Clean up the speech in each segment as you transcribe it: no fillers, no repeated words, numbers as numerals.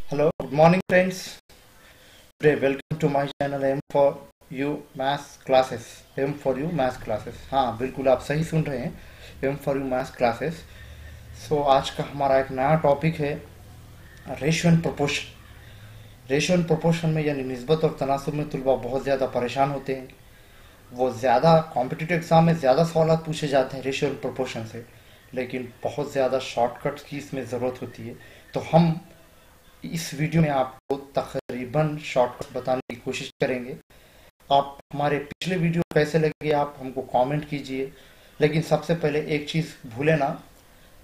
Hello, good morning friends. Today welcome to my channel M for you Maths Classes. M for you Maths Classes. हाँ बिल्कुल आप सही सुन रहे हैं, M for you Maths Classes. So आज का हमारा एक नया टॉपिक है ratio and proportion. Ratio and proportion में यानी निस्बत और तनासुब में तुलबा बहुत ज़्यादा परेशान होते हैं। वो ज़्यादा कॉम्पिटिटिव एग्जाम में ज़्यादा सवाल पूछे जाते हैं रेशियो एंड प्रोपोर्शन से, लेकिन बहुत ज़्यादा शॉर्टकट्स की इसमें ज़रूरत होती है। तो हम इस वीडियो में आपको तकरीबन शॉर्टकट बताने की कोशिश करेंगे। आप हमारे पिछले वीडियो कैसे लगे आप हमको कमेंट कीजिए, लेकिन सबसे पहले एक चीज़ भूलें ना,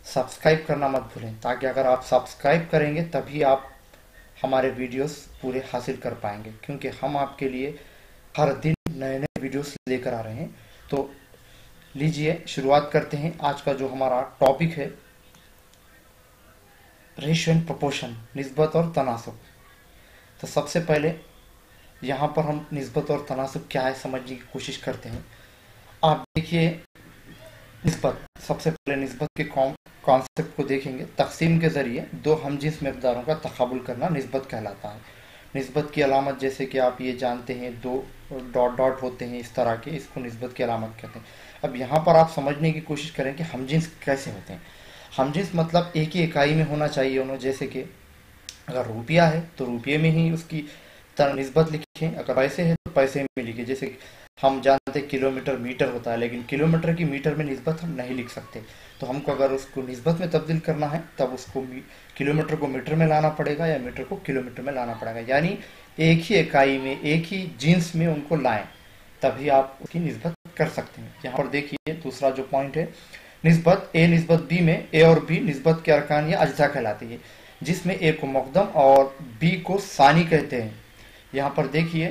सब्सक्राइब करना मत भूलें, ताकि अगर आप सब्सक्राइब करेंगे तभी आप हमारे वीडियोस पूरे हासिल कर पाएंगे, क्योंकि हम आपके लिए हर दिन नए नए वीडियोस लेकर आ रहे हैं। तो लीजिए शुरुआत करते हैं। आज का जो हमारा टॉपिक है रेशियो एंड प्रोपोर्शन, निस्बत और तनासुब। तो सबसे पहले यहाँ पर हम निस्बत और तनासुब क्या है समझने की कोशिश करते हैं। आप देखिए निस्बत, सबसे पहले निस्बत के कॉन्सेप्ट को देखेंगे। तकसीम के जरिए दो हमजिन्स मकदारों का तकाबुल करना निस्बत कहलाता है। निस्बत की अलामत जैसे कि आप ये जानते हैं, दो डॉट डॉट होते हैं इस तरह के, इसको निस्बत की अलामत कहते हैं। अब यहाँ पर आप समझने की कोशिश करें कि हमजिन्स कैसे होते हैं। हमजिन्स मतलब एक ही इकाई में होना चाहिए उन्होंने, जैसे कि अगर रुपया है तो रुपये में ही उसकी निस्बत लिखें, अगर पैसे है तो पैसे में लिखें। जैसे हम जानते हैं किलोमीटर मीटर होता है, लेकिन किलोमीटर की मीटर में निस्बत हम नहीं लिख सकते। तो हमको अगर उसको निस्बत में तब्दील करना है तब उसको किलोमीटर को मीटर में लाना पड़ेगा या मीटर को किलोमीटर में लाना पड़ेगा, यानी एक ही इकाई में एक ही जिन्स में उनको लाएं, तभी आप उसकी निस्बत कर सकते हैं। यहाँ पर देखिए दूसरा जो पॉइंट है, निस्बत ए निस्बत बी में ए और बी निस्बत के अरकान या अज्जा कहलाती है, जिसमें ए को मुक़द्दम और बी को सानी कहते हैं। यहाँ पर देखिए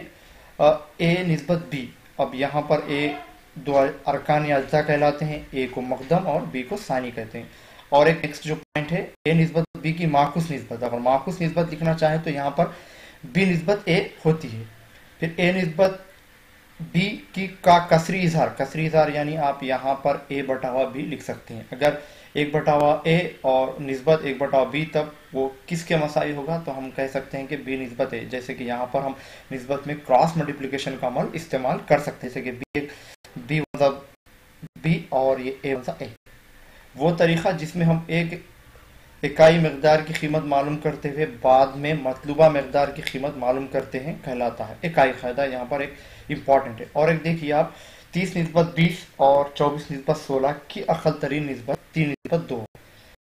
ए निस्बत बी, अब यहाँ पर ए दो अरकान या अज्जा कहलाते हैं, ए को मुक़द्दम और बी को सानी कहते हैं। और एक नेक्स्ट जो पॉइंट है, ए निस्बत बी की माकुस निस्बत, अगर माकुस निस्बत लिखना चाहे तो यहाँ पर बी निस्बत ए होती है। फिर ए निस्बत बी की का कसरी इजहार यानी आप यहाँ पर ए बटावा बी लिख सकते हैं। अगर एक बटावा ए और निस्बत एक बटावा बी, तब वो किसके मसाई होगा, तो हम कह सकते हैं कि बी निस्बत ए। जैसे कि यहाँ पर हम निस्बत में क्रॉस मल्टीप्लिकेशन का अमल इस्तेमाल कर सकते हैं, जैसे कि बी मतलब बी और ये ए मतलब ए। वो तरीका जिसमें हम एक इकाई मकदार की कीमत मालूम करते हुए बाद में मतलूबा मकदार की कीमत मालूम करते हैं कहलाता है इकाई कायदा। यहाँ पर एक इम्पॉर्टेंट है। और एक देखिए आप 30 निस्बत 20 और 24 निस्बत 16 की अकल तरीन निस्बत 3 निस्बत 2,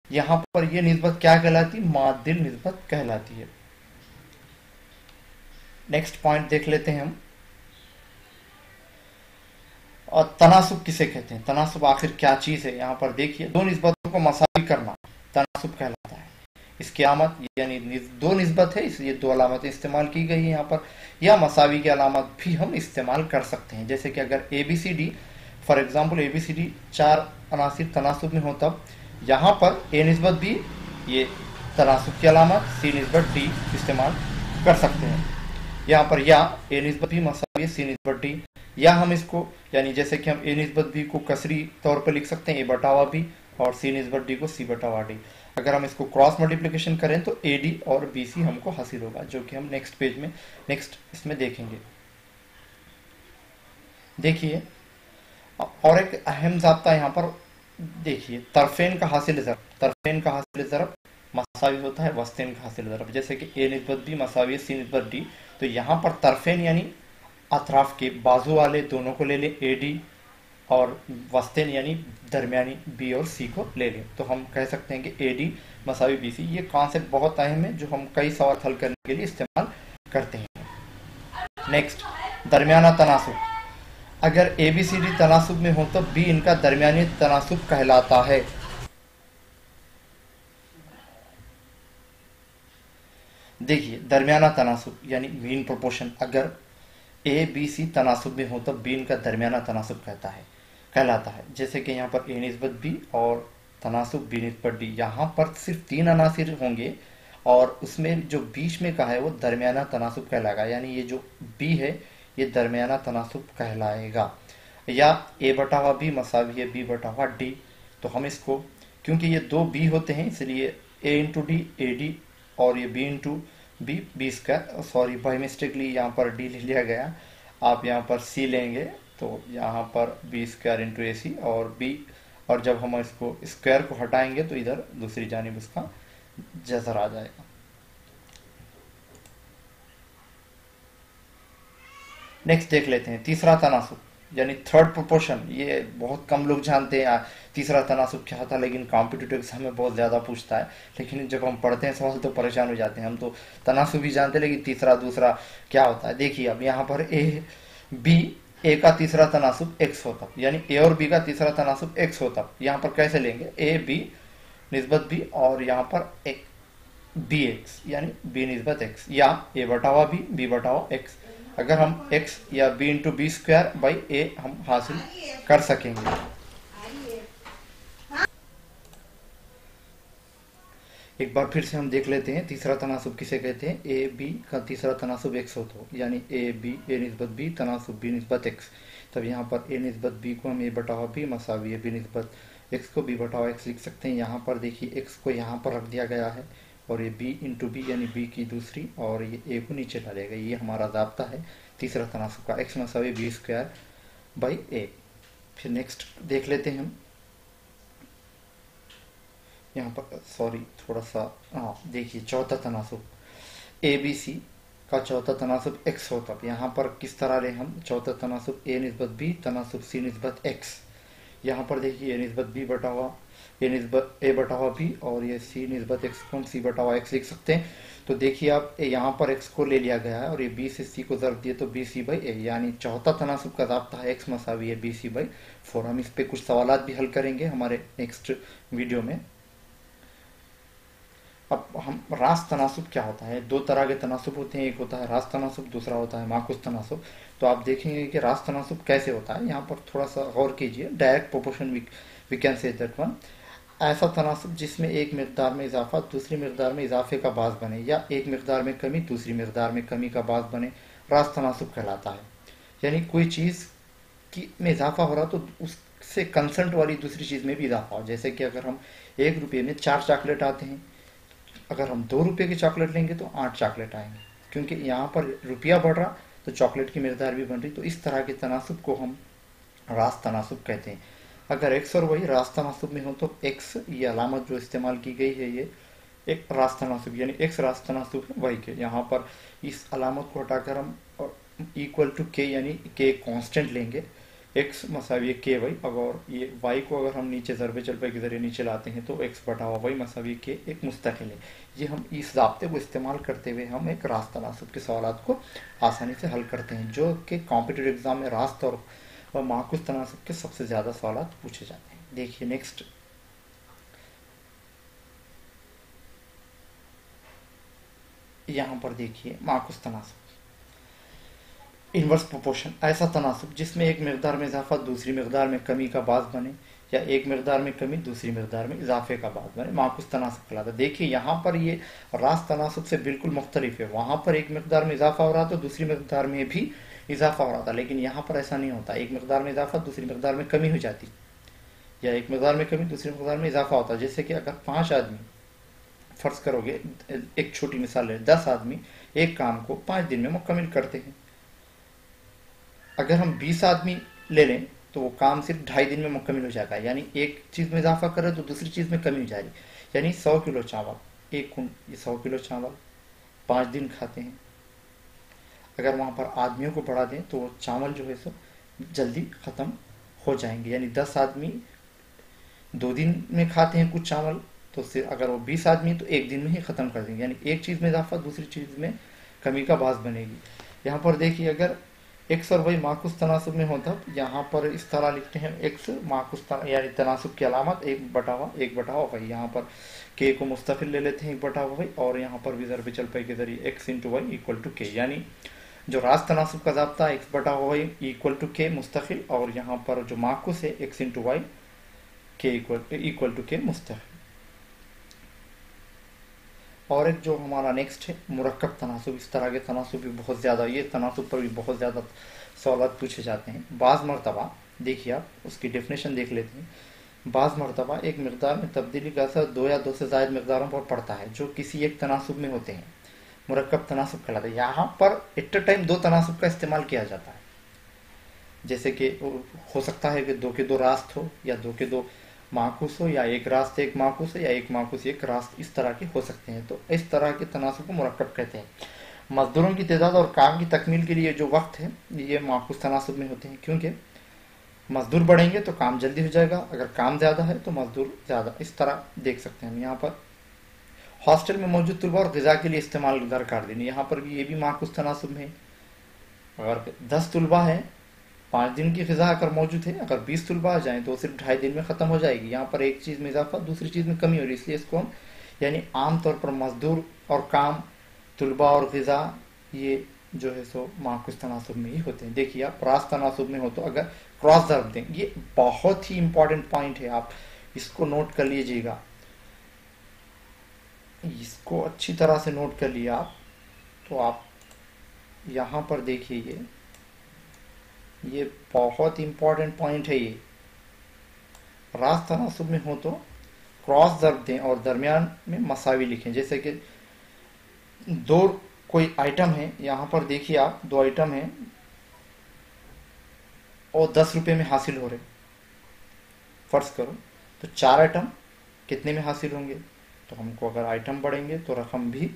यहाँ पर ये निस्बत क्या कहलाती है, मादिल निस्बत कहलाती है। नेक्स्ट पॉइंट देख लेते हैं हम, और तनासुब किसे कहते हैं, तनासुब आखिर क्या चीज है। यहाँ पर देखिए दो निस्बतों को मसावी करना तनासुब कहलाता है। इसकी अलामत यानी दो निस्बत है इसलिए दो अलामतें इस्तेमाल की गई है यहाँ पर, या मसावी की अलामत भी हम इस्तेमाल कर सकते हैं। जैसे कि अगर A B C D, for example A B C D 4 अनासिर तनासुब में हो, तब यहाँ पर ए निस्बत बी ये तनासुब की अलामत, सी निस्बत डी इस्तेमाल कर सकते हैं यहाँ पर, या ए निस्बत बी मसावी सी निस्बत डी, या हम इसको यानी जैसे कि हम ए निस्बत बी को कसरी तौर पर लिख सकते हैं ए बटावा बी, और सी निस्बत डी को सी बटावा डी। अगर हम इसको क्रॉस मल्टीप्लिकेशन करें तो ए डी और बी सी हमको हासिल होगा, जो कि हम नेक्स्ट पेज में नेक्स्ट इसमें देखेंगे। देखिए और एक अहम ज़ाब्ता यहाँ पर देखिए, तरफेन का हासिल ज़रब, तरफेन का हासिल ज़रब मसावी होता है वस्तेन का हासिल ज़रब। जैसे कि ए निस्बत बी मसावी सी निस्बत डी, तो यहाँ पर तरफेन यानी अतराफ के बाजू वाले दोनों को ले ले ए डी, और वस्तेन यानी दरमियानी बी और सी को ले लें, तो हम कह सकते हैं कि ए डी मसावी बी सी। ये कॉन्सेप्ट बहुत अहम है जो हम कई सवाल हल करने के लिए इस्तेमाल करते हैं। नेक्स्ट दरमियाना तनासुब, अगर ए बी सी डी तनासुब में हो तो बी इनका दरमियानी तनासुब कहलाता है। देखिए दरमियाना तनासुब यानी मीन प्रोपोर्शन, अगर ए बी सी तनासुब में हो तो बी इनका दरमियाना तनासुब कहलाता है। जैसे कि यहाँ पर ए निस्बत बी और तनासुब बी निस्बत डी, यहाँ पर सिर्फ 3 अनासिर होंगे और उसमें जो बीच में का है वो दरमियाना तनासुब कहलाएगा, यानी ये जो बी है ये दरमियाना तनासुब कहलाएगा। या ए बटावा बी मसावी है बी बटावा डी, तो हम इसको क्योंकि ये दो बी होते हैं इसलिए A into D A D और ये B into B square, sorry by mistakely यहाँ पर डी ले लिया गया, आप यहाँ पर सी लेंगे तो यहाँ पर बी स्क्वायर इंटू ए सी और बी, और जब हम इसको स्क्वायर को हटाएंगे तो इधर दूसरी जानिब उसका जजर आ जाएगा। नेक्स्ट देख लेते हैं तीसरा तनासुब यानी थर्ड प्रोपोर्शन। ये बहुत कम लोग जानते हैं तीसरा तनासुब क्या था, लेकिन कॉम्पिटिटिव एग्जाम में बहुत ज़्यादा पूछता है। लेकिन जब हम पढ़ते हैं सवाल तो परेशान हो जाते हैं। हम तो तनासुब ही जानते हैं लेकिन तीसरा दूसरा क्या होता है। देखिए अब यहाँ पर ए का तीसरा तनासुब एक्स होता, यानी ए और बी का तीसरा तनासुब एक्स होता। यहाँ पर कैसे लेंगे, ए बी निस्बत बी और यहाँ पर एक बी एक्स यानी बी निस्बत एक्स, या ए बटावा बी बटावा एक्स। अगर हम x या b into B square by A हम हासिल कर सकेंगे। एक बार फिर से हम देख लेते हैं तीसरा तनासुब किसे कहते हैं। ए बी का तीसरा तनासुब x होता हो, यानी ए निस्बत बी तनासुब बी निस्बत x। तब यहाँ पर ए निस्बत बी को हम ए बटावा बी मसावी बी निस्बत x को बी बटावा x लिख सकते हैं। यहाँ पर देखिए x को यहाँ पर रख दिया गया है और ये b इंटू बी यानी b की दूसरी और ये a को नीचे डालेगा। ये हमारा ज़ाब्ता है तीसरा तनासुब का, x मसावी बी स्क्वायर बाई ए। फिर नेक्स्ट देख लेते हैं हम यहाँ पर, सॉरी थोड़ा सा, हाँ देखिए चौथा तनासुब ए बी सी का चौथा तनासुब x होता। यहाँ पर किस तरह ले हम चौथा तनासुब a निस्बत b तनासुब c निस्बत x। यहाँ पर देखिए a निस्बत b बटावा ए निस्बत ए बटावा बी और ये सी निस्बत एक्स को हम सी बटावा एक्स लिख सकते हैं। तो देखिए आप यहाँ पर एक्स को ले लिया गया है और ये बी से सी को ज़र्ब दिए तो बी सी बाई ए, यानी चौथा तनासुब का ज़ाब्ता है एक्स मसावी है बी सी बाई 4। हम इस पे कुछ सवालात भी हल करेंगे हमारे नेक्स्ट वीडियो में। अब हम रास्त तनासुब क्या होता है। दो तरह के तनासुब होते हैं, एक होता है रास्त तनासुब, दूसरा होता है माकुस तनासुब। तो आप देखेंगे कि रास्त तनासुब कैसे होता है। यहाँ पर थोड़ा सा गौर कीजिए। Direct proportion we can say that one, ऐसा तनासुब जिसमें एक मिकदार में इजाफा दूसरी मिकदार में इजाफे का बास बने, या एक मिकदार में कमी दूसरी मिकदार में कमी का बास बने, रास्त तनासुब कहलाता है। यानी कोई चीज़ की में इजाफा हो रहा तो उससे कंसर्न वाली दूसरी चीज़ में भी इजाफा हो। जैसे कि अगर हम 1 रुपये में 4 चॉकलेट आते हैं, अगर हम 2 रुपये की चॉकलेट लेंगे तो 8 चॉकलेट आएंगे, क्योंकि यहाँ पर रुपया बढ़ रहा तो चॉकलेट की मिकदार भी बन रही। तो इस तरह के तनासुब को हम रास्त तनासुब कहते हैं। अगर x और y रास्त तनासुब में हो तो x, ये अलामत जो इस्तेमाल की गई है ये एक रास्त तनासुब यानी x रास्त तनासुब है y के। यहाँ पर इस अलामत को हटाकर हम इक्वल टू k यानी k कांस्टेंट लेंगे, x मसावी के वाई। अगर ये y को अगर हम नीचे ज़रबे चलबे के जरिए नीचे लाते हैं तो x बटावा y मसावी के एक मुस्तकिल है। ये हम इस ज़ाब्ते को इस्तेमाल करते हुए हम एक रास्त तनासुब के सवालात को आसानी से हल करते हैं, जो कि कॉम्पिटिटिव एग्जाम में रास्त और माकुस तनासुब के सबसे ज़्यादा सवालात पूछे जाते हैं। देखिए नेक्स्ट, यहाँ पर देखिए माकुस तनासुब इनवर्स प्रोपोर्शन, ऐसा तनासुब जिसमें एक मिकदार में इजाफा दूसरी मिकदार में कमी का बास बने, या एक मिकदार में कमी दूसरी मिकदार में इजाफे का बास बने, माकुस तनासुब कहलाता है। देखिए यहाँ पर ये रास्त तनासुब से बिल्कुल मुख्तलिफ है। वहाँ पर एक मिकदार में इजाफा हो रहा तो दूसरी मिकदार में भी इजाफा हो रहा था, लेकिन यहाँ पर ऐसा नहीं होता। एक मिकदार में इजाफा दूसरी मिकदार में कमी हो जाती, या एक मिकदार में कमी दूसरी मिकदार में इजाफा होता। जैसे कि अगर 5 आदमी, फर्ज करोगे एक छोटी मिसाल है, 10 आदमी एक काम को 5 दिन में मुकम्मल करते हैं। अगर हम 20 आदमी ले लें तो वो काम सिर्फ 2.5 दिन में मुकम्मल हो जाएगा, यानी एक चीज़ में इजाफा करें तो दूसरी चीज़ में कमी हो जाएगी। यानी 100 किलो चावल, एक कुंड, ये 100 किलो चावल 5 दिन खाते हैं। अगर वहाँ पर आदमियों को बढ़ा दें तो वो चावल जो है सो जल्दी ख़त्म हो जाएंगे। यानी 10 आदमी 2 दिन में खाते हैं कुछ चावल, तो सिर्फ अगर वो 20 आदमी तो 1 दिन में ही ख़त्म कर देंगे। यानी एक चीज़ में इजाफा दूसरी चीज़ में कमी का बास बनेगी। यहाँ पर देखिए अगर x और y माकुस तनासुब में होता, यहाँ पर इस तरह लिखते हैं x माकुस यानी तनासुब की अलामत 1 बटा y। यहाँ पर k को मुस्तकिल ले लेते हैं 1 बटा y और यहाँ पर भी ज़रब चलपे के जरिए x into Y equal to K, यानी जो रास्त तनासुब का ज़ाब्ता है x बटा y इक्वल टू के मुस्तकिल, और यहाँ पर जो माकुस है x इंटू वाई के इक्वल टू के मुस्तकिल। और एक जो हमारा नेक्स्ट है मुरक्कब तनासुब। इस तरह के तनासुब भी बहुत ज़्यादा, ये तनासुब पर भी बहुत ज़्यादा सवालात पूछे जाते हैं। बाज़ मरतबा देखिए आप उसकी डेफिनेशन देख लेते हैं। बाज़ मरतबा एक मिकदार में तब्दीली का असर 2 या 2 से ज़ायद मिकदारों पर पड़ता है जो किसी एक तनासुब में होते हैं। मुरक्कब तनासुब कहलाता है। यहाँ पर एट अ टाइम दो तनासुब का इस्तेमाल किया जाता है, जैसे कि हो सकता है कि दो के दो रास्त हो, या दो के दो माकूस हो, या एक रास्त एक माकूस हो, या एक माकूस एक रास्त, इस तरह के हो सकते हैं। तो इस तरह के तनासुब को मुरक्कब कहते हैं। मजदूरों की तादाद और काम की तकमील के लिए जो वक्त है ये माकूस तनासुब में होते हैं, क्योंकि मजदूर बढ़ेंगे तो काम जल्दी हो जाएगा, अगर काम ज़्यादा है तो मजदूर ज़्यादा, इस तरह देख सकते हैं हम। यहाँ पर हॉस्टल में मौजूद तलबा और ग़िज़ा के लिए इस्तेमाल दरकार देनी, यहाँ पर भी ये भी माकूस तनासुब में है। अगर 10 तलबा है, 5 दिन की ग़िज़ा अगर मौजूद है, अगर 20 तलबा आ जाएँ तो सिर्फ 2.5 दिन में ख़त्म हो जाएगी। यहाँ पर एक चीज़ में इजाफा, दूसरी चीज़ में कमी हो रही है, इसलिए इसको हम यानी आम तौर पर मजदूर और काम, तलबा और ग़िज़ा, ये जो है सो माकूस तनासुब में ही होते हैं। देखिए आप रास्त तनासुब में हो तो अगर क्रॉस ज़रब दें, ये बहुत ही इंपॉर्टेंट पॉइंट है, आप इसको नोट कर लीजिएगा, इसको अच्छी तरह से नोट कर लिया आप। तो आप यहाँ पर देखिए ये बहुत इंपॉर्टेंट पॉइंट है। ये रास्त तनासुब में हो तो क्रॉस ज़रब दें और दरमियान में मसावी लिखें। जैसे कि दो कोई आइटम है, यहाँ पर देखिए आप दो आइटम हैं और 10 रुपये में हासिल हो रहे, फर्ज करो तो 4 आइटम कितने में हासिल होंगे, तो हमको अगर आइटम बढ़ेंगे तो रकम भी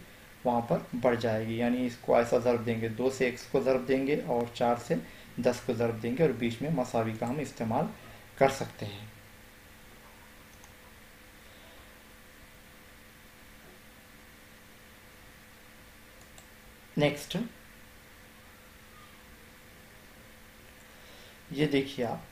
वहाँ पर बढ़ जाएगी। यानी इसको ऐसा ज़रब देंगे, 2 से x को ज़रब देंगे और 4 से 10 को ज़रब देंगे और बीच में मसावी का हम इस्तेमाल कर सकते हैं। नेक्स्ट ये देखिए आप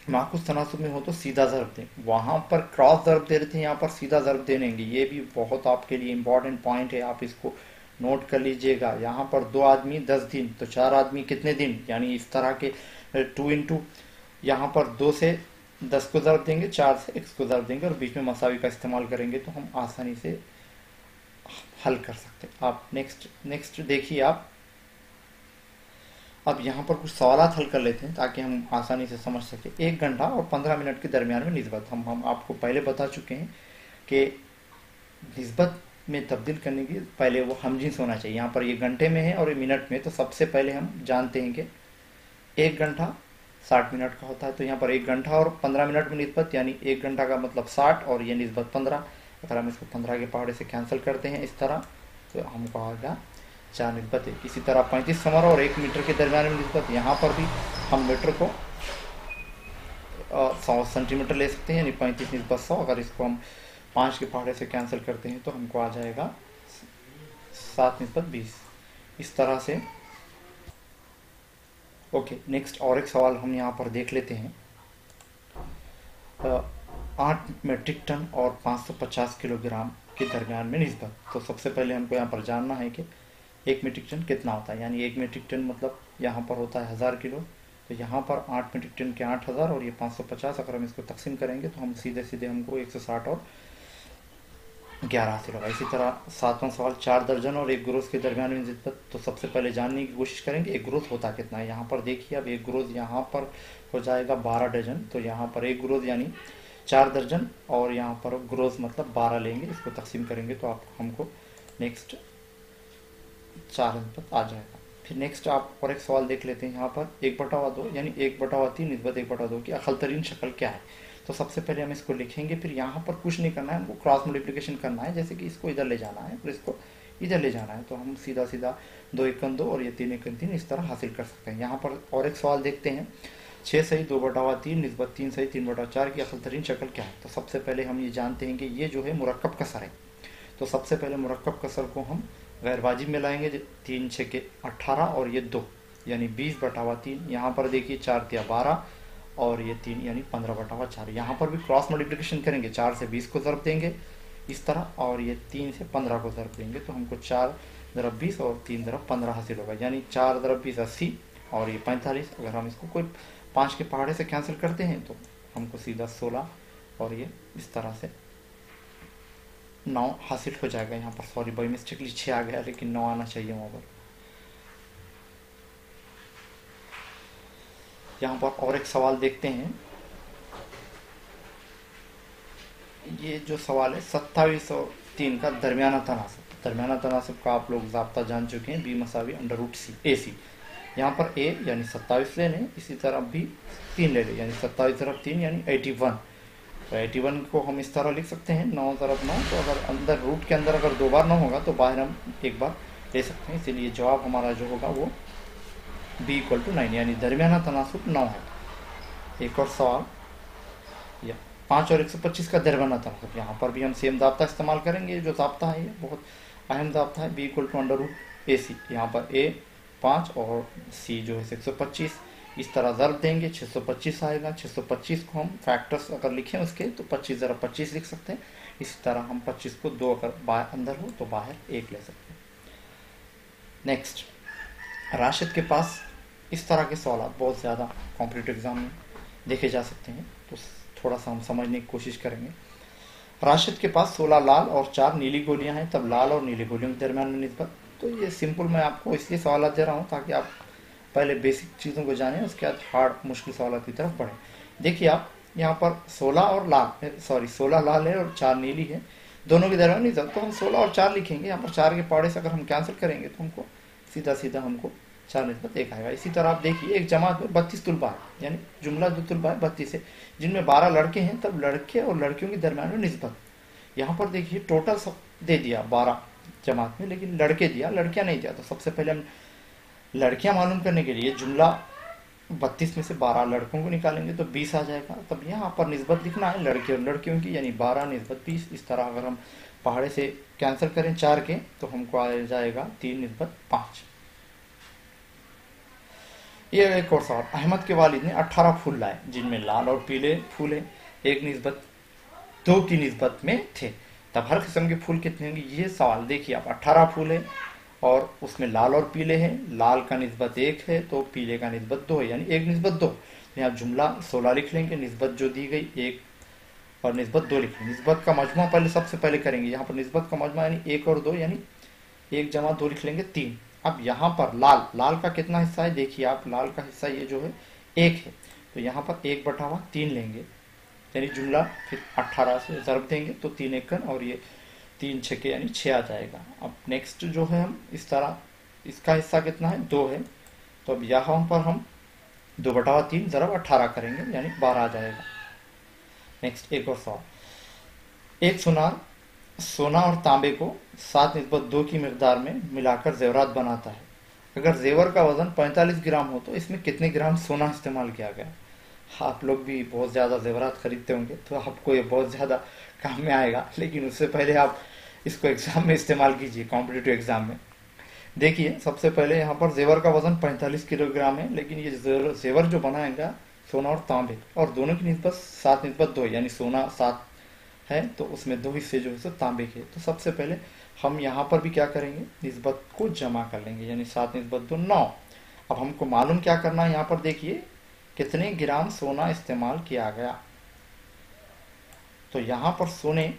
माकूस तनासुब में हो तो सीधा ज़रब दें, वहाँ पर क्रॉस ज़रब दे रहे थे, यहाँ पर सीधा ज़रब दे देंगे। ये भी बहुत आपके लिए इम्पॉर्टेंट पॉइंट है, आप इसको नोट कर लीजिएगा। यहाँ पर 2 आदमी 10 दिन, तो 4 आदमी कितने दिन, यानी इस तरह के 2 इंटू, यहाँ पर 2 से 10 को ज़रब देंगे, 4 से x को ज़रब देंगे और बीच में मसावी का इस्तेमाल करेंगे तो हम आसानी से हल कर सकते हैं। आप नेक्स्ट देखिए आप, अब यहाँ पर कुछ सवालात हल कर लेते हैं ताकि हम आसानी से समझ सकें। 1 घंटा और 15 मिनट के दरमियान में निस्बत, हम आपको पहले बता चुके हैं कि निस्बत में तब्दील करने की पहले वो हमजिन्स होना चाहिए। यहाँ पर ये घंटे में है और ये मिनट में, तो सबसे पहले हम जानते हैं कि 1 घंटा 60 मिनट का होता है, तो यहाँ पर 1 घंटा और 15 मिनट में निस्बत, यानी 1 घंटा का मतलब 60 और ये निस्बत 15। अगर हम इसको 15 के पहाड़े से कैंसिल करते हैं इस तरह, तो हमको आएगा 4 निस्बत 1। इसी तरह 35 समर और 1 मीटर के दरमियान में निस्बत, यहाँ पर भी हम मीटर को 100 सेंटीमीटर ले सकते हैं, यानी 35 निस्बत 100। अगर इसको हम 5 के पहाड़े से कैंसिल करते हैं तो हमको आ जाएगा 7 निस्बत 20, इस तरह से। ओके, नेक्स्ट और एक सवाल हम यहाँ पर देख लेते हैं। 8 मेट्रिक टन और 550 किलोग्राम के दरमियान में निस्बत। तो सबसे पहले हमको यहाँ पर जानना है कि 1 मीट्रिक टन कितना होता है, यानी 1 मीट्रिक टन मतलब यहाँ पर होता है 1000 किलो, तो यहाँ पर 8 मीट्रिक टन के 8000 और ये 550, अगर हम इसको तकसीम करेंगे तो हम सीधे सीधे हमको 160 और 11 हासिल होगा। इसी तरह 7वां सवाल, 4 दर्जन और 1 ग्रोस के दरमियान में निस्बत। तो सबसे पहले जानने की कोशिश करेंगे 1 ग्रोस होता कितना है। यहाँ पर देखिए अब 1 ग्रोस यहाँ पर हो जाएगा 12 डजन, तो यहाँ पर 1 ग्रोस यानी 4 दर्जन और यहाँ पर ग्रोस मतलब 12 लेंगे, इसको तकसीम करेंगे तो आप हमको नेक्स्ट 4 निस्बत आ जाएगा। फिर नेक्स्ट आप और एक सवाल देख लेते हैं। यहाँ पर 1/2 यानी 1/3 निस्बत 1/2 की अखल तरीन शक्ल क्या है। तो सबसे पहले हम इसको लिखेंगे, फिर यहाँ पर कुछ नहीं करना है, हमको क्रॉस मल्टीप्लिकेशन करना है, जैसे कि इसको इधर ले जाना है और इसको इधर ले जाना है, तो हम सीधा सीधा 2 एकम 2 और ये 3 एकम 3 इस तरह हासिल कर सकते हैं। यहाँ पर और एक सवाल देखते हैं, 6 सही 2/3 निस्बत 3 सही 3/4 की अखल तरीन शक्ल क्या है। तो सबसे पहले हम ये जानते हैं कि ये जो है मुरक्कब कसर है, तो सबसे पहले मुरक्कब कसर को हम गैर वाजिब में लाएंगे। 3 6 के 18 और ये 2 यानी 20/3। यहाँ पर देखिए 4 तिया 12 और ये 3 यानी 15/4। यहाँ पर भी क्रॉस मल्टीप्लिकेशन करेंगे, 4 से 20 को ज़रब देंगे इस तरह और ये 3 से 15 को ज़रब देंगे, तो हमको 4 × 20 और 3 × 15 हासिल होगा, यानी 4 × 20 80 और ये 45। अगर हम इसको कोई 5 के पहाड़े से कैंसिल करते हैं तो हमको सीधा 16 और ये इस तरह से 9 हासिल हो जाएगा। यहाँ पर सॉरी बाई मिस्टेकली 6 आ गया, लेकिन 9 आना चाहिए वहाँ पर। यहाँ पर और एक सवाल देखते हैं। ये जो सवाल है 27 और 3 का दरमियाना तनासब। दरमियाना तनासब का आप लोग ज़ाब्ता जान चुके हैं, बी मसावी अंडर रूट सी ए सी। यहाँ पर ए यानी 27 ले लें, इसी तरह भी 3 ले लें, यानी 27 ज़रब 3 यानी 81। तो 81 को हम इस तरह लिख सकते हैं 9 ज़रब 9। तो अगर अंदर रूट के अंदर अगर 2 बार 9 होगा तो बाहर हम एक बार ले सकते हैं, इसीलिए जवाब हमारा जो होगा वो बी इक्वल टू 9 यानी दरमियाना तनासब 9 है। एक और सवाल, या 5 और 125 का दरमियाना तनासब। यहाँ पर भी हम सेम ज़ाब्ता इस्तेमाल करेंगे, जो ज़ाब्ता है ये बहुत अहम ज़ाब्ता है, B equal to under root A C. यहाँ पर ए 5 और सी जो है 125, इस तरह ज़रब देंगे 625 आएगा। 625 को हम फैक्टर्स अगर लिखें उसके तो 25 ज़रा 25 लिख सकते हैं। इसी तरह हम 25 को 2 अगर बाहर अंदर हो तो बाहर 1 ले सकते हैं। नेक्स्ट, राशिद के पास इस तरह के सवाल बहुत ज़्यादा कॉम्पिटिटिव एग्जाम में देखे जा सकते हैं, तो थोड़ा सा हम समझने की कोशिश करेंगे। राशिद के पास 16 लाल और 4 नीली गोलियां हैं, तब लाल और नीली गोलियों के दरमियान में निस्बत। तो ये सिंपल मैं आपको इसलिए सवाल दे रहा हूँ ताकि आप पहले बेसिक चीज़ों को जानें, उसके बाद हार्ड मुश्किल सवाल की तरफ बढ़ें। देखिए आप यहाँ पर 16 लाल है और 4 नीली है, दोनों के दरमियान निस्बत। तो हम 16 और 4 लिखेंगे। यहाँ पर 4 के पाड़े से अगर हम कैंसिल करेंगे तो हमको सीधा सीधा हमको 4 निस्बत 1 आएगा। इसी तरह आप देखिए एक जमात में 32 तुलबा है, यानी जुमला जो तुलबा है 32 है, जिनमें 12 लड़के हैं, तब लड़के और लड़कियों के दरमियान में निस्बत। यहाँ पर देखिए टोटल सब दे दिया 12 जमात में, लेकिन लड़के दिया, लड़कियां नहीं दिया। तो सबसे पहले हम लड़कियां मालूम करने के लिए जुमला 32 में से 12 लड़कों को निकालेंगे तो 20 आ जाएगा। तब यहाँ पर निस्बत लिखना है लड़के और लड़कियों की, यानी 12 निस्बत 20। इस तरह अगर हम पहाड़े से कैंसिल करें 4 के तो हमको आ जाएगा 3 निस्बत 5। ये एक और सवाल, अहमद के वालिद ने 18 फूल लाए जिनमें लाल और पीले फूल है, 1 निस्बत 2 की निस्बत में थे, तब हर किस्म के फूल कितने होंगे। ये सवाल देखिए आप 18 फूल है और उसमें लाल और पीले हैं, लाल का निस्बत 1 है तो पीले का निस्बत 2 है, यानी 1 निस्बत 2। यहाँ जुमला 16 लिख लेंगे, निस्बत जो दी गई 1 और निस्बत 2 लिख लेंगे। निस्बत का मजमू पहले सबसे पहले करेंगे, यहाँ पर निस्बत का मजमू यानी 1 और 2, यानी 1 जमा 2 लिख लेंगे 3। अब यहाँ पर लाल का कितना हिस्सा है, देखिए आप लाल का हिस्सा ये जो है 1 है, तो यहाँ पर 1/3 लेंगे, यानी जुमला फिर 18 से ज़रब देंगे तो 3 एकन और ये 3 छक्के यानी 6 आ जाएगा। अब नेक्स्ट जो है हम इस तरह, इसका हिस्सा कितना है 2 है, तो अब यहाँ पर हम 2/3 ज़रब 18 करेंगे, यानी 12 आ जाएगा। नेक्स्ट एक और सवाल, एक सुनार सोना और तांबे को 7/2 की मिकदार में मिलाकर जेवरात बनाता है। अगर जेवर का वजन 45 ग्राम हो तो इसमें कितने ग्राम सोना इस्तेमाल किया गया। आप लोग भी बहुत ज़्यादा जेवरात खरीदते होंगे तो आपको ये बहुत ज़्यादा काम में आएगा, लेकिन उससे पहले आप इसको एग्ज़ाम में इस्तेमाल कीजिए, कॉम्पिटिटिव एग्ज़ाम में। देखिए सबसे पहले यहाँ पर जेवर का वजन 45 किलोग्राम है, लेकिन ये जेवर जो बनाएगा सोना और तांबे और दोनों की निस्बत 7/2 है, यानी सोना 7 है तो उसमें 2 हिस्से जो है सो तांबे के। तो सबसे पहले हम यहाँ पर भी क्या करेंगे, निस्बत को जमा कर लेंगे, यानी 7/2 9। अब हमको मालूम क्या करना है, यहाँ पर देखिए कितने ग्राम सोना इस्तेमाल किया गया। तो यहाँ पर सोने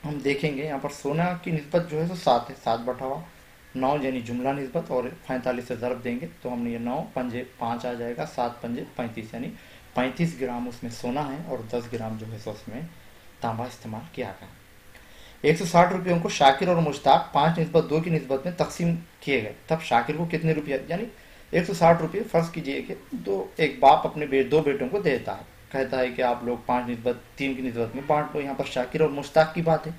हम देखेंगे, यहाँ पर सोना की निस्बत जो है सो 7 है, 7/9 यानी जुमला निस्बत, और 45 से ज़रब देंगे तो हमने ये 9 पंजे 5 आ जाएगा, 7 पंजे 35, यानी 35 ग्राम उसमें सोना है और 10 ग्राम जो है सो उसमें तांबा इस्तेमाल किया गया। 160 रुपयों को शाकिर और मुश्ताक 5/2 की निस्बत में तकसीम किए गए, तब शाकिर को कितने रुपये, यानी 160 रुपये फर्ज कीजिए कि एक बाप अपने 2 बेटों को देता है, कहता है कि आप लोग 5/3 की निस्बत में बांट लो। यहाँ पर शाकिर और मुश्ताक की बात है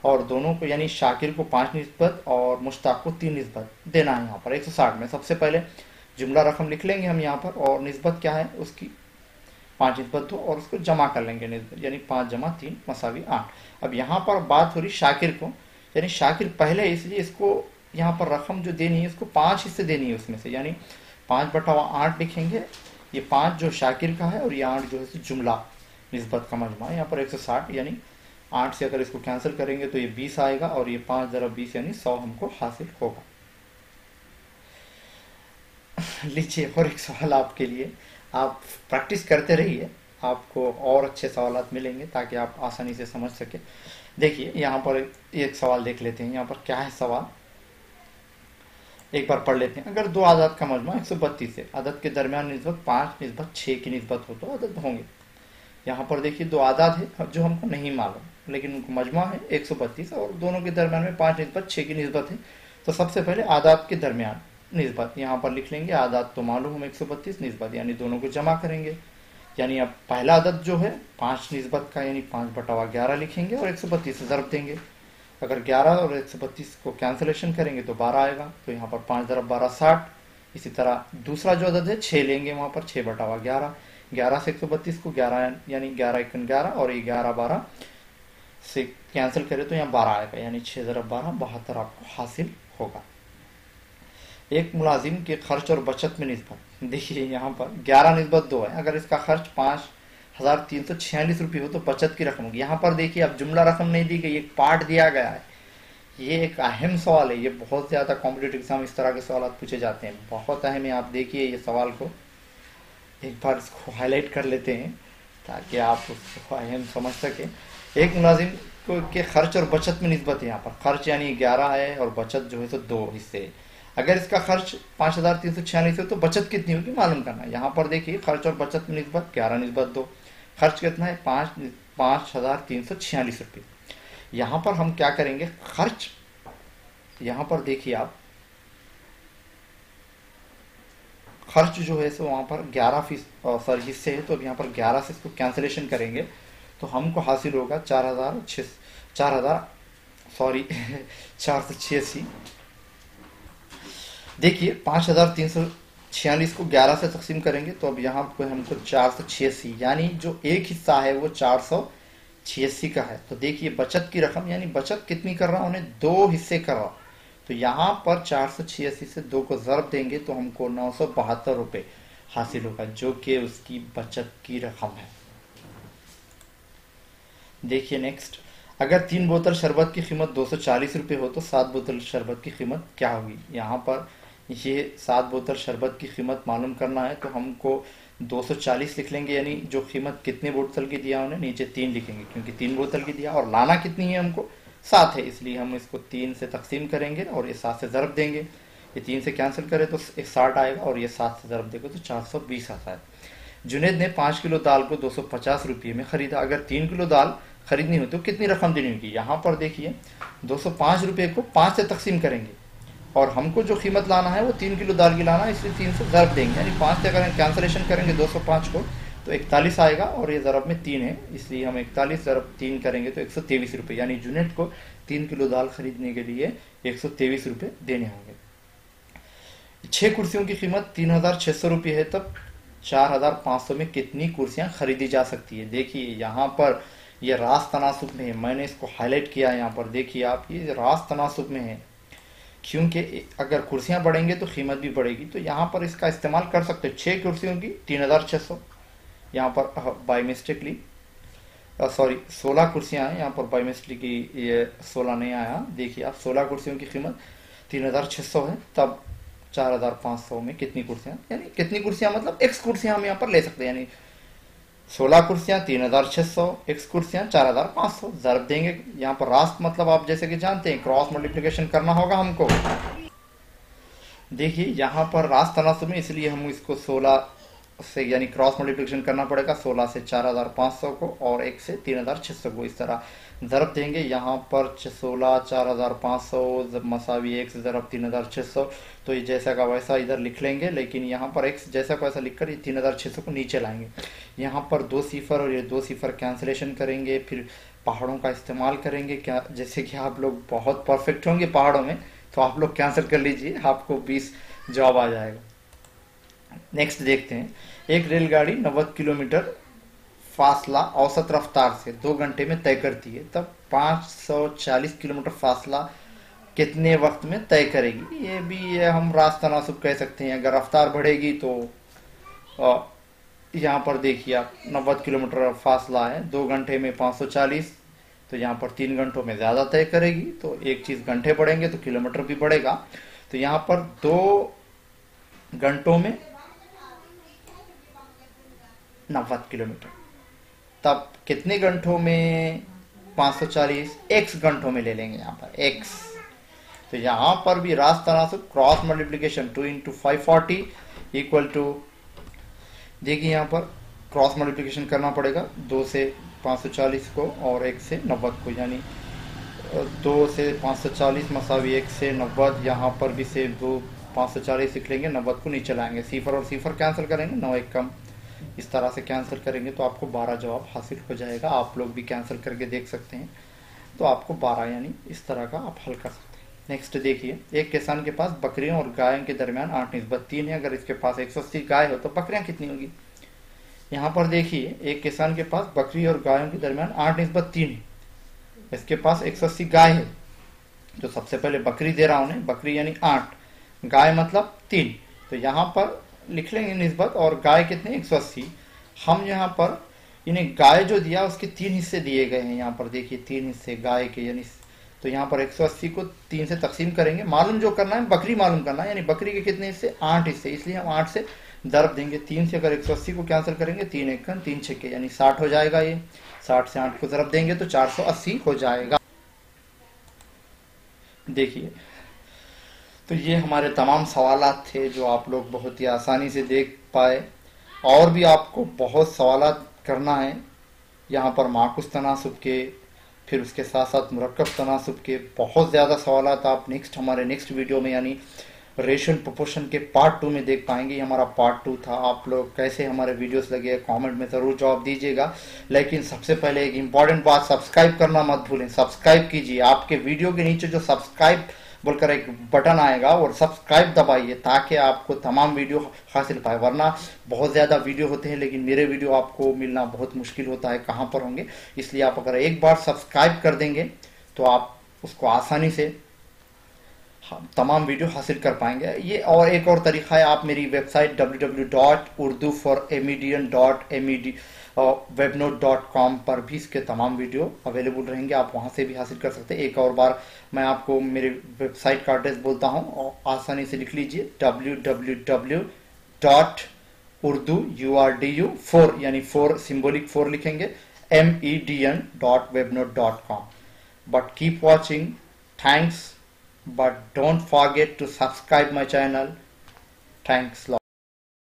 और दोनों को, यानी शाकिर को 5 निस्बत और मुश्ताक को 3 निस्बत देना है। यहाँ पर 160 में सबसे पहले जुमला रकम लिख लेंगे हम यहाँ पर, और निस्बत क्या है उसकी 5/2 और उसको जमा कर लेंगे, यानी 5 जमा 3 मसावी 8। अब यहाँ पर बात हो रही शाकिर को, यानी शाकिर पहले, इसलिए इसको यहाँ पर रकम जो देनी है उसको 5 हिस्से देनी है उसमें से, यानी 5/8 लिखेंगे। ये 5 जो शाकिर का है और ये 8 जो है जुमला निस्बत का मजमा है। यहाँ पर 160, यानी 8 से अगर इसको कैंसिल करेंगे तो ये 20 आएगा और ये 5 × 20 यानी 100 हमको हासिल होगा। लीजिए और एक सवाल आपके लिए, आप प्रैक्टिस करते रहिए, आपको और अच्छे सवाल मिलेंगे ताकि आप आसानी से समझ सके। देखिए यहाँ पर एक सवाल देख लेते हैं, यहाँ पर क्या है सवाल, एक बार पढ़ लेते हैं। अगर 2 आदत का मजमा 132 है, अदद के दरमियान निस्बत 5/6 की निस्बत हो तो अदद होंगे। यहाँ पर देखिए दो आदाद है जो हमको नहीं मालूम, लेकिन उनको मजमा है 132 और दोनों के दरमियान में 5 निस्बत 6 की निस्बत है। तो सबसे पहले आदाद के दरमियान निस्बत यहाँ पर लिख लेंगे। आदाद तो मालूम हम 132 निस्बत यानी दोनों को जमा करेंगे। यानी अब पहला आदद जो है 5 निस्बत का यानी 5/11 लिखेंगे और 132 से ज़रब देंगे। अगर 11 और 132 को कैंसिलेशन करेंगे तो 12 आएगा। तो यहाँ पर 5 × 12 60। इसी तरह दूसरा जो अदद है 6 लेंगे, वहाँ पर 6/11। 11 से 132 को 11 यानी 11 × 11 और 11 12 से कैंसिल करें तो यहाँ 12 आएगा यानी 6 × 12 72 आपको हासिल होगा। एक मुलाजिम के खर्च और बचत में निस्बत देखिए यहाँ पर 11 निस्बत 2 है। अगर इसका खर्च 5,346 रुपये हो तो बचत की रकम होगी। यहाँ पर देखिए अब जुमला रकम नहीं दी गई, एक पार्ट दिया गया है। ये एक अहम सवाल है, ये बहुत ज़्यादा कॉम्पिटिटिव एग्जाम इस तरह के सवाल पूछे जाते हैं, बहुत अहम है। आप देखिए ये सवाल को एक बार इसको हाईलाइट कर लेते हैं ताकि आप उसको अहम समझ सकें। एक मुलाजिम को के खर्च और बचत में निस्बत है। यहाँ पर खर्च यानी 11 है और बचत जो है तो 2 हिस्से। अगर इसका खर्च 5,346 है तो बचत कितनी होगी मालूम करना। यहाँ पर देखिए खर्च और बचत में निस्बत 11 निस्बत 2। खर्च कितना है 5,346 रुपये। यहाँ पर हम क्या करेंगे खर्च, यहाँ पर देखिए आप खर्च जो है सो वहाँ पर 11% हिस्से है। तो अब यहाँ पर 11 से इसको कैंसिलेशन करेंगे तो हमको हासिल होगा 486। देखिए 5,346 को 11 से तकसीम करेंगे तो अब यहाँ पर हमको 486 यानी जो एक हिस्सा है वो 486 का है। तो देखिए बचत की रकम यानी बचत कितनी कर रहा हूँ, उन्हें 2 हिस्से कर रहा हूँ। तो यहाँ पर 486 से 2 को ज़रब देंगे तो हमको 972 रुपये हासिल होगा जो कि उसकी बचत की रकम है। देखिए नेक्स्ट, अगर 3 बोतल शरबत की कीमत 240 रुपये हो तो 7 बोतल शरबत की कीमत क्या होगी। यहाँ पर ये 7 बोतल शरबत की कीमत मालूम करना है तो हमको 240 लिख लेंगे यानी जो कीमत कितने बोतल की दिया उन्हें नीचे 3 लिखेंगे क्योंकि 3 बोतल की दिया और लाना कितनी है हमको 7 है, इसलिए हम इसको 3 से तकसीम करेंगे और ये 7 से ज़रब देंगे। ये 3 से कैंसिल करें तो 60 आएगा और ये 7 से ज़रब देंगे तो 420 आता है। जुनेद ने 5 किलो दाल को 250 रुपये में ख़रीदा। अगर 3 किलो दाल खरीदनी हो तो कितनी रकम देनी होगी। यहाँ पर देखिए 205 रुपये को 5 से तकसीम करेंगे और हमको जो कीमत लाना है वो 3 किलो दाल की लाना है, इसलिए 3 से ज़रब देंगे यानी 5 से अगर कैंसिलेशन करेंगे 205 को तो 41 आएगा और ये ज़रब में 3 है, इसलिए हम 41 ज़रब 3 करेंगे तो 123 रुपये यानी जुनेद को 3 किलो दाल खरीदने के लिए 123 रुपये देने होंगे। 6 कुर्सियों की कीमत 3,600 रुपये है, तब 4,500 में कितनी कुर्सियाँ खरीदी जा सकती है। देखिए यहाँ पर ये रास्त तनासुब में है, मैंने इसको हाईलाइट किया है। यहाँ पर देखिए आप ये रास्त तनासुब में है क्योंकि अगर कुर्सियाँ बढ़ेंगे तो कीमत भी बढ़ेगी। तो यहाँ पर इसका इस्तेमाल कर सकते हैं। 6 कुर्सियों की 3,600, यहाँ पर बाई मिस्टेकली 16 कुर्सियाँ हैं, यहाँ पर बाई मिस्टेकली ये 16 नहीं आया। देखिए आप 16 कुर्सियों की कीमत 3,600 है, तब 4,500 में कितनी कुर्सियाँ यानी कितनी कुर्सियाँ मतलब x कुर्सियाँ हम यहाँ पर ले सकते हैं यानी 16 कुर्सियाँ 3,600, x कुर्सियाँ 4,500 ज़रब देंगे। यहाँ पर रास्त मतलब आप जैसे कि जानते हैं क्रॉस मल्टीप्लिकेशन करना होगा हमको। देखिए यहाँ पर रास्त तनासुब में इसलिए हम इसको 16 से यानी क्रॉस मल्टीप्लिकेशन करना पड़ेगा। 16 से 4,500 को और 1 से 3,600 को इस तरह ज़रब देंगे। यहाँ पर 16 4,500 मसावी 1 से ज़रब 3,600, तो ये जैसा का वैसा इधर लिख लेंगे, लेकिन यहाँ पर x जैसा का वैसा लिखकर ये 3,600 को नीचे लाएंगे। यहाँ पर 2 सिफर और ये 2 सिफर कैंसिलेशन करेंगे, फिर पहाड़ों का इस्तेमाल करेंगे। क्या जैसे कि आप लोग बहुत परफेक्ट होंगे पहाड़ों में तो आप लोग कैंसिल कर लीजिए, आपको 20 जवाब आ जाएगा। नेक्स्ट देखते हैं, एक रेलगाड़ी 90 किलोमीटर फासला औसत रफ्तार से 2 घंटे में तय करती है, तब 540 किलोमीटर फासला कितने वक्त में तय करेगी। ये भी हम रास्ता तनासुब कह सकते हैं। अगर रफ्तार बढ़ेगी तो यहाँ पर देखिए आप 90 किलोमीटर फासला है, 2 घंटे में 540, तो यहाँ पर 3 घंटों में ज़्यादा तय करेगी। तो एक चीज़ घंटे बढ़ेंगे तो किलोमीटर भी बढ़ेगा। तो यहाँ पर 2 घंटों में 90 किलोमीटर, तब कितने घंटों में 540, x घंटों में ले लेंगे यहाँ पर x। तो यहाँ पर भी रास्ता तनासुब क्रॉस मल्टीप्लिकेशन 2 × 540 इक्वल टू, देखिए यहाँ पर क्रॉस मल्टीप्लिकेशन करना पड़ेगा 2 से 540 को और 1 से 90 को, यानी 2 से 540 मसावी 1 से 90। यहाँ पर भी से 2 540 लिख लेंगे, 90 को नीचे लाएंगे, सिफर और सिफर कैंसिल करेंगे, 9 1 कम, इस तरह से कैंसिल करेंगे तो आपको 12 जवाब हासिल हो जाएगा। आप लोग भी कैंसिल करके देख सकते हैं, तो आपको 12 यानी इस तरह का आप हल कर सकते हैं। नेक्स्ट देखिए, एक किसान के पास बकरियों और गायों के दरमियान 8:3 है। अगर इसके पास 180 गाय हो तो बकरियां कितनी होगी? यहाँ पर देखिए, एक किसान के पास बकरी और गायों के दरमियान 8:3 है, इसके पास 180 गाय है, तो सबसे पहले बकरी दे रहा हूं उन्हें, बकरी यानी 8, गाय मतलब 3, तो यहाँ पर लिख लेंगे निस्बत, और गाय कितने 180। हम यहाँ पर इन्हें गाय जो दिया उसके 3 हिस्से दिए गए हैं, यहाँ पर देखिए 3 हिस्से गाय के, यानी तो यहाँ पर 180 को 3 से तकसीम करेंगे। मालूम जो करना है बकरी मालूम करना है, यानी बकरी के कितने हिस्से 8 हिस्से, इसलिए हम 8 से दर्ब देंगे। 3 से अगर 180 को कैंसिल करेंगे, 3 1 3 6 यानी 60 हो जाएगा। ये 60 से 8 को दर्ब देंगे तो 480 हो जाएगा। देखिए, तो ये हमारे तमाम सवालात थे जो आप लोग बहुत ही आसानी से देख पाए। और भी आपको बहुत सवालात करना है यहाँ पर, माकुस तनासुब के, फिर उसके साथ साथ मुरक्कब तनासुब के बहुत ज़्यादा सवालात आप हमारे नेक्स्ट वीडियो में यानी रेशियो एंड प्रोपोर्शन के पार्ट 2 में देख पाएंगे। ये हमारा पार्ट 2 था। आप लोग कैसे हमारे वीडियोस लगे कमेंट में ज़रूर जवाब दीजिएगा। लेकिन सबसे पहले एक इम्पॉर्टेंट बात, सब्सक्राइब करना मत भूलें, सब्सक्राइब कीजिए। आपके वीडियो के नीचे जो सब्सक्राइब बोलकर एक बटन आएगा और सब्सक्राइब दबाइए ताकि आपको तमाम वीडियो हासिल पाए, वरना बहुत ज़्यादा वीडियो होते हैं लेकिन मेरे वीडियो आपको मिलना बहुत मुश्किल होता है, कहाँ पर होंगे। इसलिए आप अगर एक बार सब्सक्राइब कर देंगे तो आप उसको आसानी से तमाम वीडियो हासिल कर पाएंगे। ये और एक और तरीका है, आप मेरी वेबसाइट www.urduformed.webnote.com पर भी इसके तमाम वीडियो अवेलेबल रहेंगे, आप वहां से भी हासिल कर सकते हैं। एक और बार मैं आपको मेरे वेबसाइट का एड्रेस बोलता हूं और आसानी से लिख लीजिए, www.urdu4 यानी 4 सिंबॉलिक 4 लिखेंगे, medn.webnote.com। But keep watching, thanks, but don't forget to subscribe my channel. Thanks lot.